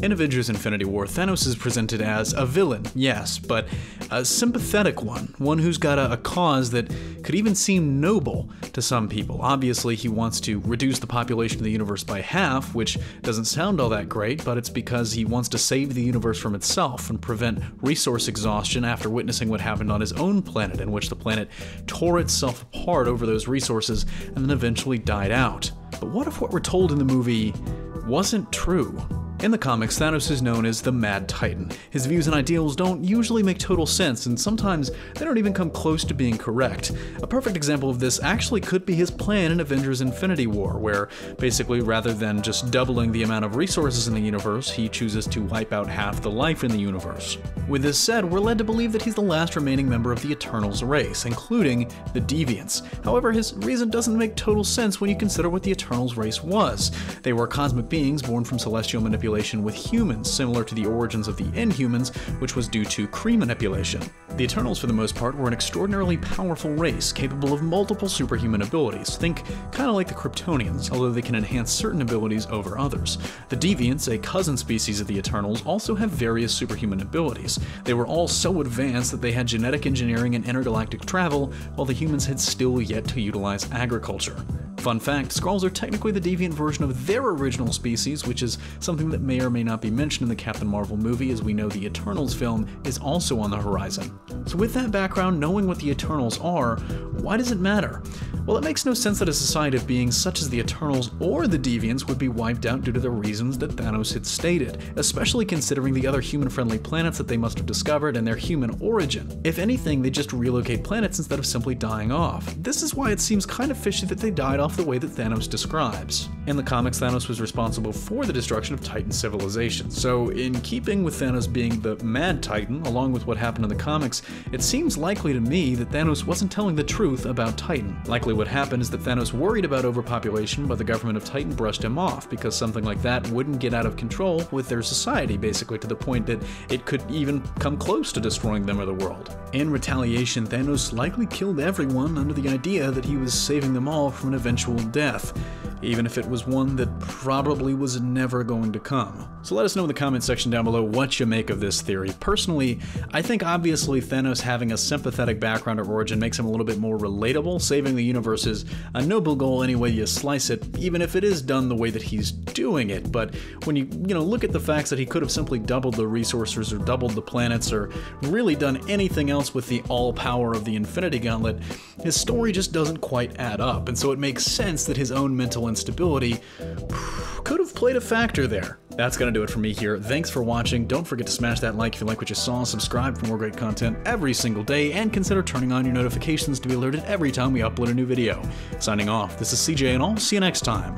In Avengers Infinity War, Thanos is presented as a villain, yes, but a sympathetic one who's got a cause that could even seem noble to some people. Obviously, he wants to reduce the population of the universe by half, which doesn't sound all that great, but it's because he wants to save the universe from itself and prevent resource exhaustion after witnessing what happened on his own planet, in which the planet tore itself apart over those resources and then eventually died out. But what if what we're told in the movie wasn't true? In the comics, Thanos is known as the Mad Titan. His views and ideals don't usually make total sense, and sometimes they don't even come close to being correct. A perfect example of this actually could be his plan in Avengers Infinity War, where basically rather than just doubling the amount of resources in the universe, he chooses to wipe out half the life in the universe. With this said, we're led to believe that he's the last remaining member of the Eternals race, including the Deviants. However, his reason doesn't make total sense when you consider what the Eternals race was. They were cosmic beings born from celestial manipulation with humans, similar to the origins of the Inhumans, which was due to Kree manipulation. The Eternals, for the most part, were an extraordinarily powerful race, capable of multiple superhuman abilities. Think kind of like the Kryptonians, although they can enhance certain abilities over others. The Deviants, a cousin species of the Eternals, also have various superhuman abilities. They were all so advanced that they had genetic engineering and intergalactic travel, while the humans had still yet to utilize agriculture. Fun fact, Skrulls are technically the deviant version of their original species, which is something that may or may not be mentioned in the Captain Marvel movie, as we know the Eternals film is also on the horizon. So with that background, knowing what the Eternals are, why does it matter? Well, it makes no sense that a society of beings such as the Eternals or the Deviants would be wiped out due to the reasons that Thanos had stated, especially considering the other human-friendly planets that they must have discovered and their human origin. If anything, they just relocate planets instead of simply dying off. This is why it seems kind of fishy that they died off the way that Thanos describes. In the comics, Thanos was responsible for the destruction of Titan civilization, so in keeping with Thanos being the Mad Titan, along with what happened in the comics, it seems likely to me that Thanos wasn't telling the truth about Titan. Likely what happened is that Thanos worried about overpopulation, but the government of Titan brushed him off, because something like that wouldn't get out of control with their society, basically, to the point that it could even come close to destroying them or the world. In retaliation, Thanos likely killed everyone under the idea that he was saving them all from an eventual death, even if it was one that probably was never going to come. So let us know in the comment section down below what you make of this theory. Personally, I think obviously Thanos having a sympathetic background or origin makes him a little bit more relatable. Saving the universe is a noble goal any way you slice it, even if it is done the way that he's doing it. But when you look at the facts that he could have simply doubled the resources or doubled the planets or really done anything else with the all power of the Infinity Gauntlet, his story just doesn't quite add up, and so it makes sense that his own mental instability could have played a factor there. That's gonna do it for me here. Thanks for watching. Don't forget to smash that like if you like what you saw, subscribe for more great content every single day, and consider turning on your notifications to be alerted every time we upload a new video. Signing off, this is CJ, and I'll see you next time.